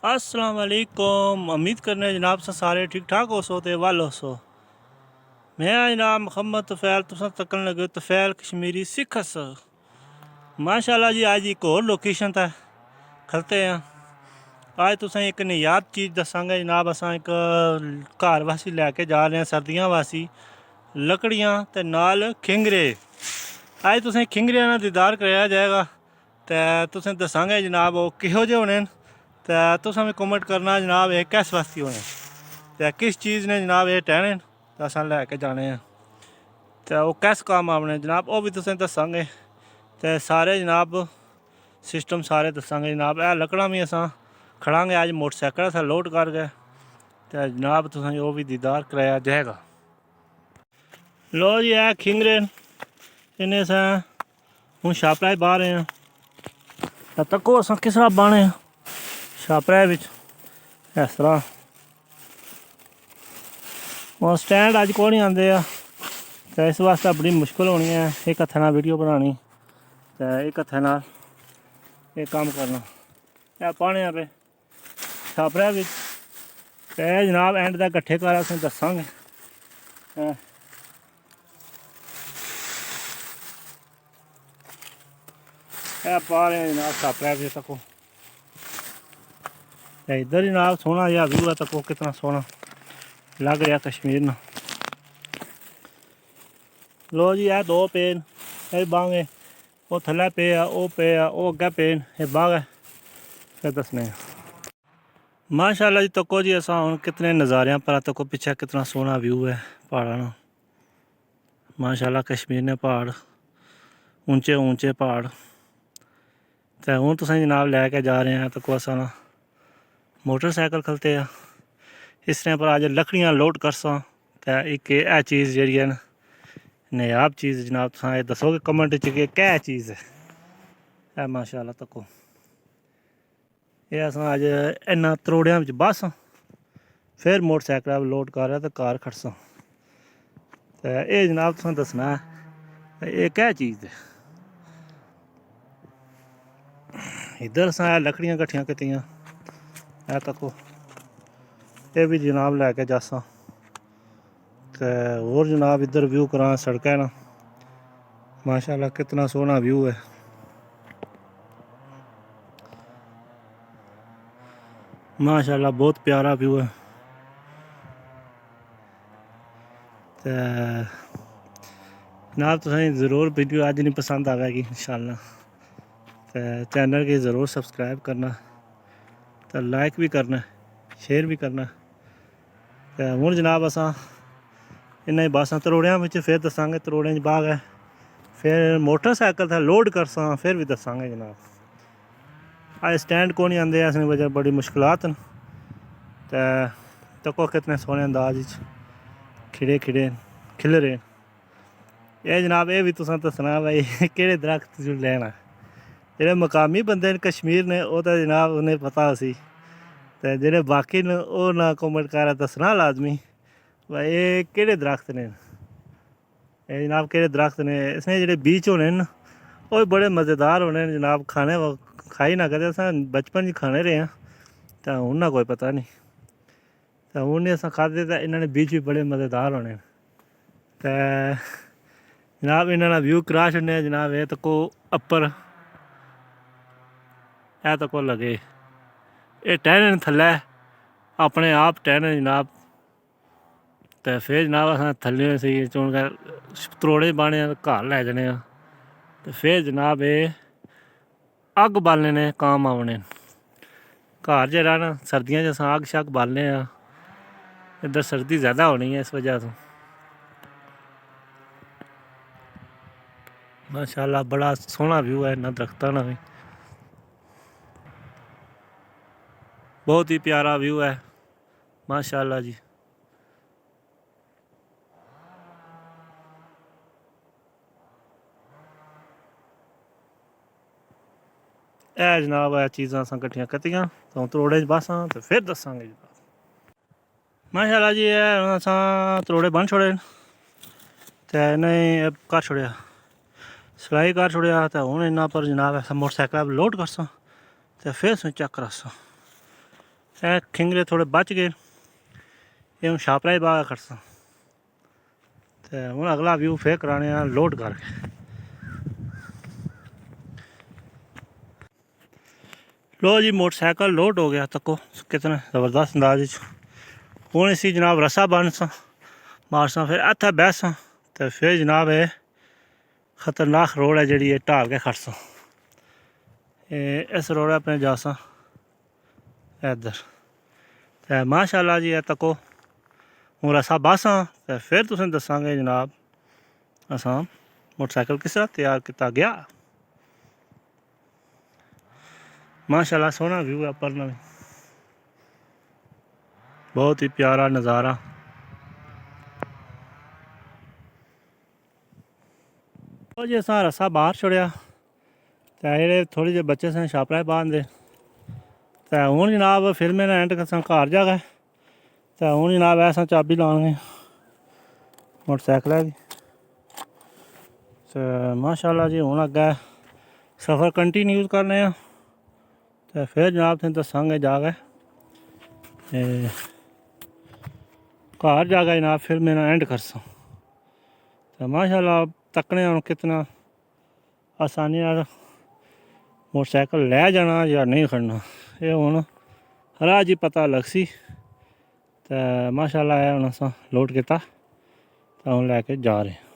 अस्सलाम वालेकुम। उम्मीद करने जनाब से सारे ठीक ठाक हो सो ते वाल हो सो। मैं जनाब मोहम्मद तफैल तुसा तकन लगे तफैल कश्मीरी सिख सो। माशाल्लाह जी अज एक होर लोकेशन ते खलते हैं। अज तुसें एक नायाब चीज़ दसांगे जनाब। असां एक घर वासी लैके जा रहे हैं सर्दियां वासी लकड़ियां ते नाल खिंगरे। अज तुसें खिंगरियां दा दीदार कराया जाएगा ते तुसें दसांगे जनाब वो किहो जे होने तो तुसें भी कमेंट करना जनाब ये किस वास्ते होने तो किस चीज़ ने जनाब ये टहने तो अस लैके जाने हैं तो वो किस काम आने जनाब वो भी तुसें दसांगे तो सारे जनाब सिस्टम सारे दसांगे जनाब। यह लकड़ा भी अस खड़ांगे अज मोटरसाइकिल अस लोड कर गए तो जनाब तुसें वो भी दीदार कराया जाएगा। लो जी है खिंगरे इन्हें अस हूँ छापरा बाह रहे हैं तो तको अस किस तरह बाने छापरा इस तरह और स्टैंड अज को नहीं आते तो इस वास्ते बड़ी मुश्किल होनी है एक हत्थे नाल वीडियो बनानी तो एक हत्थे नाल ये काम करना यह पाने पे छापरा तो जनाब एंड तक कट्ठे कर अस दसांगे। पा रहे हैं जनाब छापरा भी तको इधर जनाब सोहना जहा व्यू है तको कितना सोहना लग रहा कश्मीर ना। लो जी है दो पेन ये बांग है वो थले पे आ वो पे आ वो अगे पेन ये बाग है फिर दसने माशाल्लाह जी तको जी असा हूँ कितने नज़ारियाँ पर तको पीछे कितना सोहना व्यू है पहाड़ा ना। माशाल्लाह कश्मीर ने पहाड़ ऊंचे ऊंचे पहाड़ तो हूँ तुसें जनाब लैके जा रहे हैं तको असा मोटरसाइकिल खलते हैं इस तरह पर अज लकड़ियाँ लोड करसा तो एक यह चीज़ जी है नायाब चीज़ जनाब तुम ये दसोगे कमेंट च कि क्या चीज़ है माशाल्लाह तको ये अस अज इन्ना त्रोड़ियां बस फिर मोटरसाइकिल लोड कर रहा तो कार खड़सा तो ये जनाब तुसें दसना है ये क्या चीज़ है। इधर अस लकड़ियां कट्ठियां कीतियां है तको ये भी जनाब लैके जासा तो होर जनाब इधर व्यू करा सड़क है ना। माशाल्लाह कितना सोहना व्यू है माशाल्लाह बहुत प्यारा व्यू है। तो जनाब तुसें ज़रूर वीडियो अज नहीं पसंद आवेगी इंशाल्लाह तो चैनल की ज़रूर सब्सक्राइब करना तो लाइक भी करना शेयर भी करना। तो हूँ जनाब अस इन्ना बस त्रोड़ियां फिर दसांगे त्रोड़ियां बाग है फिर मोटरसाइकिल था लोड करसा फिर भी दसांगे जनाब। अज स्टैंड को नहीं आते इस वजह बड़ी मुश्किलात न तो तको कितने सोहने अंदाज खिड़े खिड़े खिल रहे ये जनाब ये भी तुसें दसना भाई केड़े दरख्त जो लैना जेह्ड़े मकामी बंदे न कश्मीर ने वो तो जनाब उन्हें पता उसी तो जेह्ड़े बाकी न ओह् ना कमेंट कर दसना लाजमी भाई ये केड़े दरख्त ने ये जनाब केड़े दरख्त ने इसमें जेह्ड़े बीच होने न वो बड़े मज़ेदार होने न जनाब खाने खाई ना कदें अस बचपन च खाने रहे हैं तो हूँ ना कोई पता नहीं तो हूँ नहीं अस खाद्धे तो इन्होंने बीच भी बड़े मज़ेदार होने तो जनाब इन्होंने व्यू करा छड़ने जनाब ये तको अप्पर ए तको लगे ये टहने थल्लै अपने आप टहने जनाब तो फिर जनाब अस थल्ले सी चुन त्रोड़े बाने घर लै जने तो फिर जनाब ये अग बालने ने काम आने घर जेह्ड़ा ना सर्दियां च अस अग शग बालने इधर सर्दी ज़्यादा होनी है इस वजह तो माशाल्लाह बड़ा सोहना व्यू है इन्ना दरख्तां ना भी बहुत ही प्यारा व्यू है माशाल्लाह जी। ए जनाब ए चीज़ां अस कट्ठियां कीतियां तो त्रोड़े बस तो फिर दसांगे जनाब। माशाल्लाह जी अस त्रोड़े बन छोड़े तो इन्हें कर छोड़िया सिलाई कर छोड़िया तो हूँ इन्ना पर जनाब अस मोटरसाइकिल लोड करसा तो फिर चेक करासा खिंगरे थोड़े बच गए, ये हूँ छापरा ही बाग खड़सा। तो हूँ अगला व्यू फिर कराने लोड करके। लो जी मोटरसाइकिल लोड हो गया, तको कितना ज़बरदस्त अंदाज हूँ इसी जनाब रस्सा बनसा मारसा, फिर इत्थै बैसा, तो फिर जनाब ये खतरनाक रोड है जी ढाल के खड़सा। इस रोड अपने जासा इधर, तो माशाअल्लाह जी है तको हूँ रस्सा बासा, तो फिर तुसें दसांगे जनाब असां मोटरसाइकिल किस तरह तैयार किया गया। माशाअल्लाह सोहना व्यू है परना भी, बहुत ही प्यारा नज़ारा। तो जी असां रस्सा बाहर छोड़िया, तो जेह्ड़े थोड़े जे बच्चे सन छापरा बांध दे, तो हूँ जनाब फिल्में एंड असां घर जा गए। तो हूँ जनाब असां चाबी लाने मोटरसाइकिल की। तो माशाअल्लाह जी हूँ अग्गै सफ़र कंटिन्यू करने, तो फिर जनाब तुसें दसांगे जाके घर जाके जनाब फिल्में एंड करसा। तो माशाअल्लाह तकने हूँ कितना आसानी मोटरसाइकिल लै जाना या नहीं खड़ना, ये हूँ हरा जी पता लगसी। तो माशाअल्लाह है हूँ असां लोड किया, तो हूँ लैके जा रहे।